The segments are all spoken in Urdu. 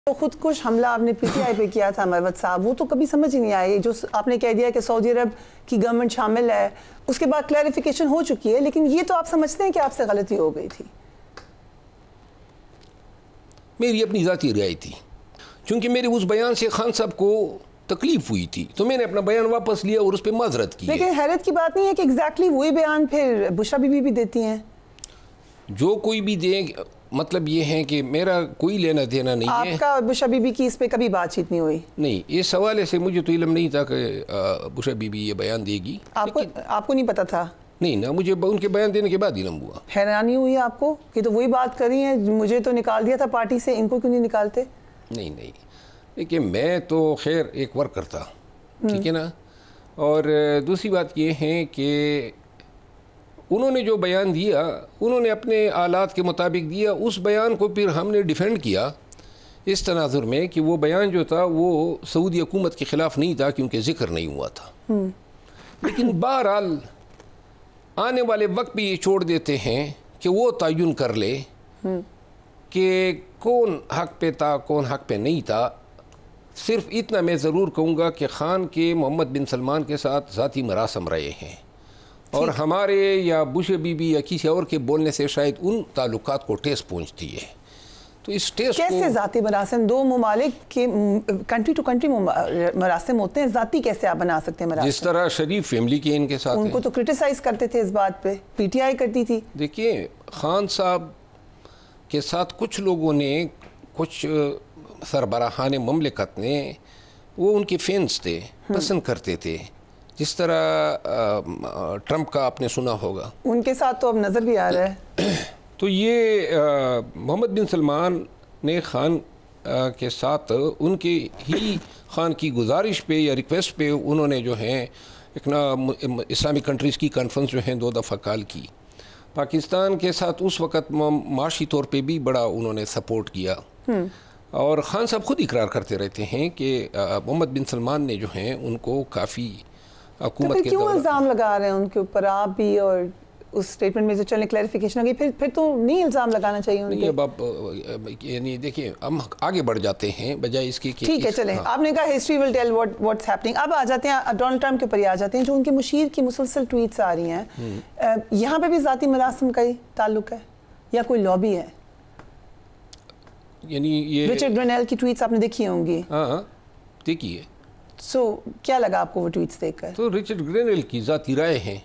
تو خودکش حملہ آپ نے پی ٹی آئی پہ کیا تھا مروت صاحب، وہ تو کبھی سمجھ ہی نہیں آئے. جو آپ نے کہہ دیا کہ سعودی عرب کی گورنمنٹ شامل ہے، اس کے بعد کلیریفیکیشن ہو چکی ہے، لیکن یہ تو آپ سمجھتے ہیں کہ آپ سے غلطی ہو گئی تھی؟ میری اپنی ذاتی رائے تھی، چونکہ میرے اس بیان سے خان صاحب کو تکلیف ہوئی تھی تو میں نے اپنا بیان واپس لیا اور اس پہ معذرت کی. لیکن حیرت کی بات نہیں ہے کہ ایگزیکٹلی وہی بیان پھر بشرا بی بی بھی دیتی ہیں. جو کوئی بھی دے، مطلب یہ ہے کہ میرا کوئی لینا دینا نہیں ہے. آپ کا بشرا بی بی کی اس پہ کبھی بات چیت نہیں ہوئی؟ نہیں، اس حوالے سے مجھے تو علم نہیں تھا کہ بشرا بی بی یہ بیان دے گی. آپ کو نہیں پتا تھا؟ نہیں نا، مجھے ان کے بیان دینے کے بعد علم ہوا. حیرانی ہوئی آپ کو کہ تو وہی بات کر رہی ہیں، مجھے تو نکال دیا تھا پارٹی سے، ان کو کیوں نہیں نکالتے؟ نہیں، دیکھیے میں تو خیر ایک ورکر تھا، ٹھیک ہے نا. اور دوسری بات یہ ہے کہ انہوں نے جو بیان دیا انہوں نے اپنے آلات کے مطابق دیا. اس بیان کو پھر ہم نے ڈیفینڈ کیا اس تناظر میں کہ وہ بیان جو تھا وہ سعودی حکومت کے خلاف نہیں تھا کیونکہ ذکر نہیں ہوا تھا. لیکن بہرحال آنے والے وقت بھی یہ چھوڑ دیتے ہیں کہ وہ تعین کر لے کہ کون حق پہ تھا کون حق پہ نہیں تھا. صرف اتنا میں ضرور کہوں گا کہ خان کے محمد بن سلمان کے ساتھ ذاتی مراسم رہے ہیں، اور ہمارے یا بش بی بی یا کسی اور کے بولنے سے شاید ان تعلقات کو ٹھیس پہنچتی ہے. تو اس ٹھیس کو کیسے ذاتی مراسم؟ دو ممالک کے کنٹری ٹو کنٹری مراسم ہوتے ہیں، ذاتی کیسے آپ بنا سکتے ہیں مراسم؟ جس طرح شریف فیملی کے ان کے ساتھ ان کو تو کرٹیسائز کرتے تھے اس بات پہ، پی ٹی آئی کرتی تھی. دیکھیے خان صاحب کے ساتھ کچھ لوگوں نے، کچھ سربراہان مملکت نے، وہ ان کے فینس تھے، پسند کرتے تھے. جس طرح ٹرمپ کا آپ نے سنا ہوگا، ان کے ساتھ تو اب نظر بھی آ رہا ہے. تو یہ محمد بن سلمان نے خان کے ساتھ ان کے ہی خان کی گزارش پہ یا ریکویسٹ پہ انہوں نے جو ہیں ایک اسلامک کنٹریز کی کانفرنس جو ہیں 2 دفعہ کال کی. پاکستان کے ساتھ اس وقت معاشی طور پہ بھی بڑا انہوں نے سپورٹ کیا. اور خان صاحب خود اقرار کرتے رہتے ہیں کہ محمد بن سلمان نے جو ہیں ان کو کافی حکومت کے کیوں الزام لگا رہے ہیں ان کے اوپر آپ بھی؟ اور اس سٹیٹمنٹ میں سے چلنے کلیریفیکیشن ہو گئی، پھر تو نہیں الزام لگانا چاہیے ان کے. اب آپ یعنی دیکھیں ہم آگے بڑھ جاتے ہیں بجائے اس کی. ٹھیک ہے چلیں، آپ نے کہا history will tell what's happening. اب آ جاتے ہیں ڈونلڈ ٹرمپ کے اوپر آ جاتے ہیں، جو ان کے مشیر کی مسلسل ٹویٹس آ رہی ہیں. یہاں پہ بھی ذاتی مراسم کا ہی تعلق ہے یا کوئی لابی ہے؟ یعنی یہ رچرڈ گرینیل کی ٹویٹس آپ نے دیکھی ہوں گی. ہاں دیکھیے. سو کیا لگا آپ کو وہ ٹویٹس دیکھ کر؟ تو رچرڈ گرینیل کی ذاتی رائے ہیں.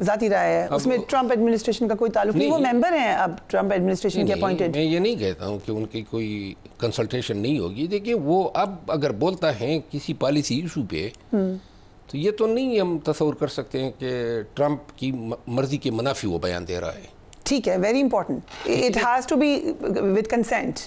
ذاتی رائے ہے، اس میں ٹرمپ ایڈمنسٹریشن کا کوئی تعلق نہیں. وہ ممبر ہیں اب ٹرمپ ایڈمنسٹریشن کے اپوائنٹڈ. میں یہ نہیں کہتا ہوں کہ ان کی کوئی کنسلٹیشن نہیں ہوگی. دیکھیں وہ اب اگر بولتا ہے کسی پالیسی ایشو پہ تو یہ تو نہیں ہم تصور کر سکتے ہیں کہ ٹرمپ کی مرضی کے منافی وہ بیان دے رہا ہے. ٹھیک ہے، very important, it has to be with consent.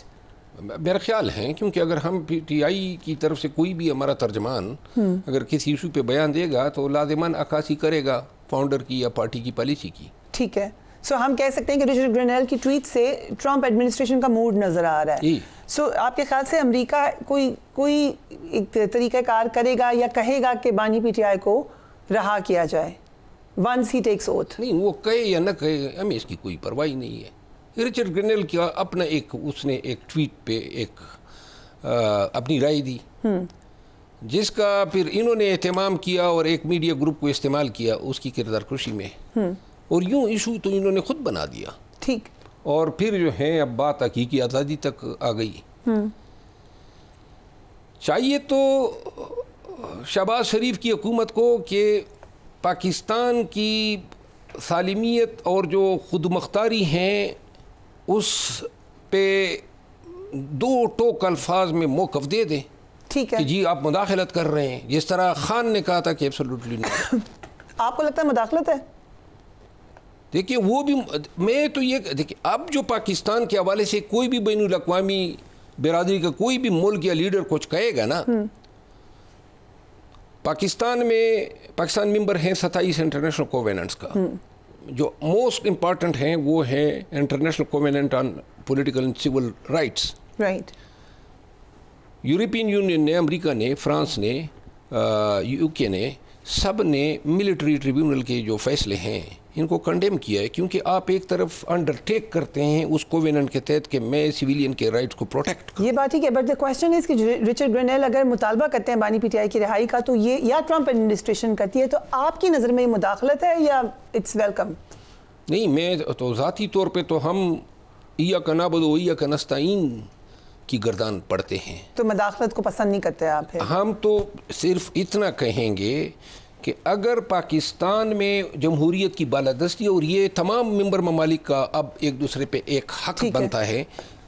میرا خیال ہے کیونکہ اگر ہم پی ٹی آئی کی طرف سے کوئی بھی ہمارا ترجمان اگر کسی ایشو پہ بیان دے گا تو لازماً عکاسی کرے گا فاؤنڈر کی یا پارٹی کی پالیسی کی. ٹھیک ہے، سو ہم کہہ سکتے ہیں کہ رچرڈ گرینیل کی ٹویٹ سے ٹرمپ ایڈمنسٹریشن کا موڈ نظر آ رہا ہے. سو آپ کے خیال سے امریکہ کوئی ایک طریقہ کار کرے گا یا کہے گا کہ بانی پی ٹی آئی کو رہا کیا جائے ونس ہی ٹیکس اوتھ؟ نہیں، وہ کہے یا نہ کہے ہمیں اس کی کوئی پرواہ نہیں ہے. رچرڈ گرینیل کا اپنا اس نے ایک ٹویٹ پہ ایک اپنی رائے دی جس کا پھر انہوں نے اہتمام کیا اور ایک میڈیا گروپ کو استعمال کیا اس کی کردار کشی میں، اور یوں ایشو تو انہوں نے خود بنا دیا. ٹھیک. اور پھر جو ہے اب بات حقیقی آزادی تک آ گئی. چاہیے تو شہباز شریف کی حکومت کو کہ پاکستان کی سالمیت اور جو خود مختاری ہیں اس پہ 2 ٹوک الفاظ میں موقف دے دیں. ٹھیک ہے کہ جی آپ مداخلت کر رہے ہیں، جس طرح خان نے کہا تھا کہ ایبسولوٹلی نہیں. آپ کو لگتا ہے مداخلت ہے؟ دیکھیے وہ بھی میں تو یہ دیکھیے اب جو پاکستان کے حوالے سے کوئی بھی بین الاقوامی برادری کا کوئی بھی ملک یا لیڈر کچھ کہے گا نا، پاکستان ممبر ہیں 27 انٹرنیشنل کوویننٹس کا. جو موسٹ امپارٹنٹ ہیں وہ ہے international covenant on political and civil rights. Right. European union نے، امریکہ نے، فرانس نے، یو کے نے سب نے ملٹری ٹریبیونل کے جو فیصلے ہیں ان کو کنڈیم کیا ہے، کیونکہ آپ ایک طرف انڈرٹیک کرتے ہیں اس کوویننٹ کے تحت کہ میں سویلین کے رائٹس کو پروٹیکٹ کروں. یہ بات ہی کہ بٹ دا کوسچن از کہ رچرڈ گرینیل اگر مطالبہ کرتے ہیں بانی پی ٹی آئی کی رہائی کا تو یہ یا ٹرمپ ایڈمنسٹریشن کرتی ہے، تو آپ کی نظر میں یہ مداخلت ہے یا اٹس ویلکم؟ نہیں، میں تو ذاتی طور پہ تو ہم ایاک نعبد و ایاک نستعین کی گردان پڑھتے ہیں، تو مداخلت کو پسند نہیں کرتے آپ؟ ہم تو صرف اتنا کہیں گے کہ اگر پاکستان میں جمہوریت کی بالادستی، اور یہ تمام ممبر ممالک کا اب ایک دوسرے پہ ایک حق بنتا ہے،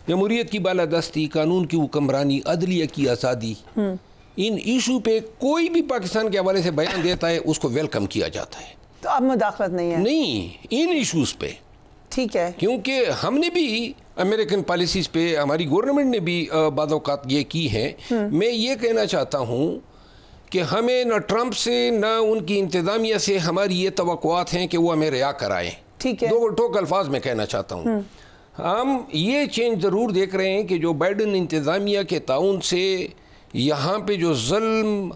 جمہوریت کی بالادستی، قانون کی حکمرانی، عدلیہ کی آزادی، ان ایشو پہ کوئی بھی پاکستان کے حوالے سے بیان دیتا ہے اس کو ویلکم کیا جاتا ہے. تو اب مداخلت نہیں ہے؟ نہیں، ان ایشوز پہ ٹھیک ہے، کیونکہ ہم نے بھی امریکن پالیسیز پہ، ہماری گورنمنٹ نے بھی بعض اوقات یہ کی ہیں. میں یہ کہنا چاہتا ہوں کہ ہمیں نہ ٹرمپ سے نہ ان کی انتظامیہ سے ہماری یہ توقعات ہیں کہ وہ ہمیں رعایا کرائیں. ٹھیک ہے، دو ٹوک الفاظ میں کہنا چاہتا ہوں. ہم یہ چینج ضرور دیکھ رہے ہیں کہ جو بائیڈن انتظامیہ کے تعاون سے یہاں پہ جو ظلم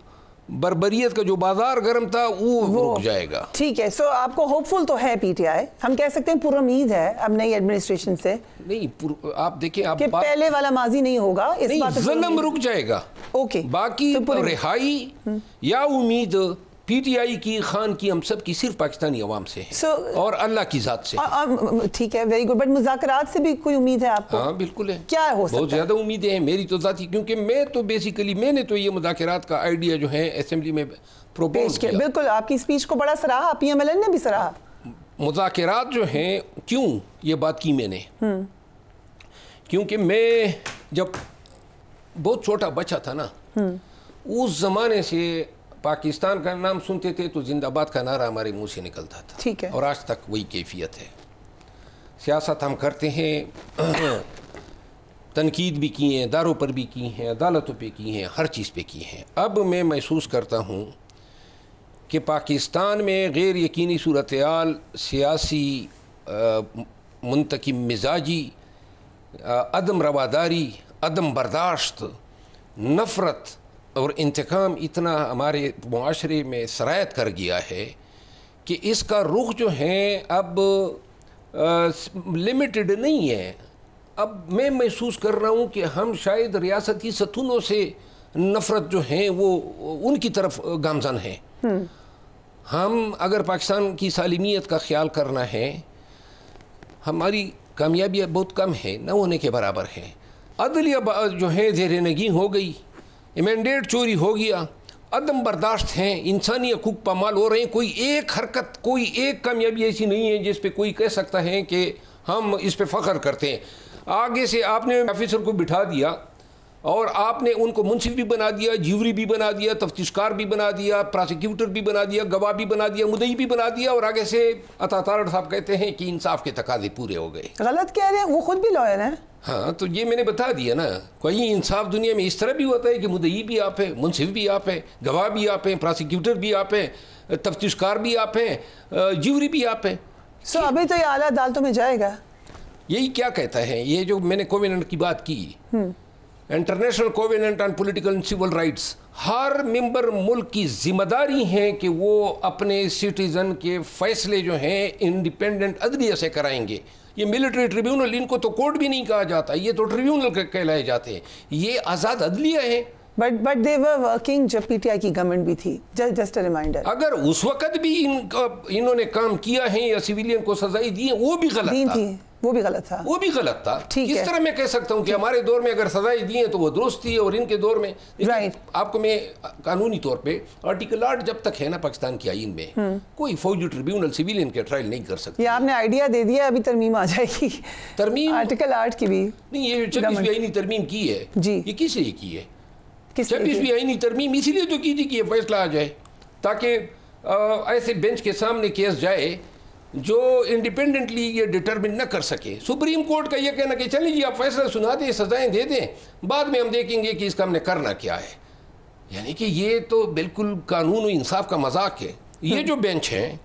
بربریت کا جو بازار گرم تھا وہ رک جائے گا. ٹھیک ہے، سو آپ کو ہوپ فل تو ہے پی ٹی آئی، ہم کہہ سکتے ہیں پر امید ہے اب نئی ایڈمنسٹریشن سے؟ نہیں، آپ دیکھیں، آپ پہلے والا ماضی نہیں ہوگا، اس بات ظلم رک جائے گا. اوکے، باقی رہائی یا امید پی ٹی آئی کی، خان کی، ہم سب کی صرف پاکستانی عوام سے ہے اور اللہ کی ذات سے. ٹھیک ہے، ویری گڈ. بٹ مذاکرات سے بھی کوئی امید ہے آپ کو؟ ہاں بالکل ہے. کیا ہو سکتا ہے؟ بہت زیادہ امیدیں ہیں میری تو ذاتی، کیونکہ میں تو بیسیکلی میں نے تو یہ مذاکرات کا آئیڈیا جو ہے اسمبلی میں پروپوز کیا. بالکل، آپ کی اسپیچ کو بڑا سراہا، پی ایم ایل این نے بھی سراہا. مذاکرات جو ہیں، کیوں یہ بات کی میں نے؟ کیونکہ میں جب بہت چھوٹا بچہ تھا نا، اس زمانے سے پاکستان کا نام سنتے تھے تو زندہ باد کا نعرہ ہمارے منہ سے نکلتا تھا. ٹھیک ہے، اور آج تک وہی کیفیت ہے. سیاست ہم کرتے ہیں، تنقید بھی کی ہیں، اداروں پر بھی کی ہیں، عدالتوں پہ کی ہیں، ہر چیز پہ کی ہیں. اب میں محسوس کرتا ہوں کہ پاکستان میں غیر یقینی صورتحال، سیاسی منتقم مزاجی، عدم رواداری، عدم برداشت، نفرت اور انتقام اتنا ہمارے معاشرے میں سرایت کر گیا ہے کہ اس کا رخ جو ہے اب لمیٹڈ نہیں ہے. اب میں محسوس کر رہا ہوں کہ ہم شاید ریاستی ستونوں سے نفرت جو ہیں وہ ان کی طرف گامزن ہیں. ہم اگر پاکستان کی سالمیت کا خیال کرنا ہے، ہماری کامیابیاں بہت کم ہیں، نہ ہونے کے برابر ہیں. عدلیہ جو ہے زیر نگین ہو گئی، مینڈیٹ چوری ہو گیا، عدم برداشت ہیں، انسانی حقوق پامال ہو رہے ہیں. کوئی ایک حرکت، کوئی ایک کامیابی ایسی نہیں ہے جس پہ کوئی کہہ سکتا ہے کہ ہم اس پہ فخر کرتے ہیں. آگے سے آپ نے آفیسر کو بٹھا دیا اور آپ نے ان کو منصف بھی بنا دیا، جیوری بھی بنا دیا، تفتیش کار بھی بنا دیا، پراسیکیوٹر بھی بنا دیا، گواہ بھی بنا دیا، مدعی بھی بنا دیا، اور آگے سے عطا تارڑ صاحب کہتے ہیں کہ انصاف کے تقاضے پورے ہو گئے. غلط کہہ رہے ہیں، وہ خود بھی لائر ہیں. ہاں، تو یہ میں نے بتا دیا نا. کوئی انصاف دنیا میں اس طرح بھی ہوتا ہے کہ مدعی بھی آپ ہیں، منصف بھی آپ ہیں، گواہ بھی آپ ہیں، پراسیکیوٹر بھی آپ ہیں، تفتیش کار بھی آپ ہیں، جیوری بھی آپ ہیں. سو ابھی تو یہ اعلیٰ عدالتوں میں جائے گا. یہی کیا کہتا ہے یہ جو میں نے کوویننٹ کی بات کی، international covenant on political and civil rights, ہر ممبر ملک کی ذمہ داری ہے کہ وہ اپنے سٹیزن کے فیصلے جو ہیں انڈیپینڈنٹ عدلیہ سے کرائیں گے. یہ ملٹری ٹریبیونل، ان کو تو کورٹ بھی نہیں کہا جاتا، یہ تو ٹریبیونل کہلائے جاتے ہیں. یہ آزاد عدلیہ ہے. بٹ they were working جب پی ٹی آئی کی گورنمنٹ بھی تھی. جسٹ اے ریمائنڈر، اگر اس وقت بھی انہوں نے کام کیا ہے یا سویلین کو سزائیں دی ہیں، وہ بھی غلط تھا. وہ بھی غلط تھا، وہ بھی غلط تھا. کس طرح میں کہہ سکتا ہوں کہ ہمارے دور میں اگر سزائیں دی ہیں تو وہ درست تھی اور ان کے دور میں آپ کو میں قانونی طور پہ آرٹیکل 8 جب تک ہے نا پاکستان کی آئین میں، کوئی فوجی ٹریبیونل سویلین کے ٹرائل نہیں کر سکتی. یہ آپ نے آئیڈیا دے دیا، ابھی ترمیم آ جائے گی. ترمیم آرٹیکل 8 کی بھی نہیں، یہ 26ویں آئینی ترمیم کی ہے. جی، یہ کس لیے کی ہے؟ 26ویں آئینی ترمیم اسی لیے تو کی تھی کہ یہ فیصلہ آ جائے، تاکہ ایسے بینچ کے سامنے کیس جائے جو انڈیپینڈنٹلی یہ ڈٹرمن نہ کر سکے. سپریم کورٹ کا یہ کہنا کہ چلیے جی آپ فیصلہ سنا دیں، سزائیں دے دیں، بعد میں ہم دیکھیں گے کہ اس کا ہم نے کرنا کیا ہے. یعنی کہ یہ تو بالکل قانون و انصاف کا مذاق ہے. یہ جو بینچ ہے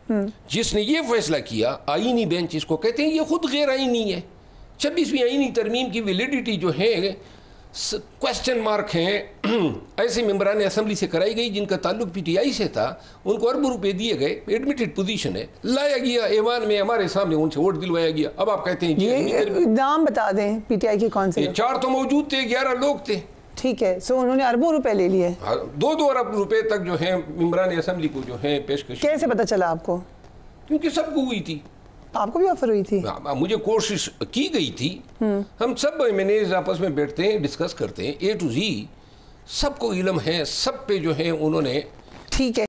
جس نے یہ فیصلہ کیا، آئینی بینچ اس کو کہتے ہیں، یہ خود غیر آئینی ہے. 26ویں آئینی ترمیم کی ویلیڈیٹی جو ہے کوشچن مارک ہیں ایسے ممبران اسمبلی سے کرائی گئی جن کا تعلق پی ٹی آئی سے تھا, ان کو اربوں روپے دیے گئے, ایڈمیٹڈ پوزیشن ہے, لایا گیا ایوان میں ہمارے سامنے, ان سے ووٹ دلوایا گیا. اب آپ کہتے ہیں یہ نام بتا دیں پی ٹی آئی کی کون سے؟ 4 تو موجود تھے, 11 لوگ تھے. ٹھیک ہے, سو انہوں نے اربوں روپے لے لیے, 2 ارب روپے تک جو ہیں ممبران اسمبلی کو جو ہیں پیشکش. کیسے پتا چلا آپ کو؟ کیونکہ سب کو ہوئی تھی. آپ کو بھی آفر ہوئی تھی؟ مجھے کوشش کی گئی تھی. ہم سب ایم آپس میں بیٹھتے ہیں, ڈسکس کرتے ہیں, A to Z, سب کو علم ہے, سب پہ جو ہے انہوں نے. ٹھیک ہے.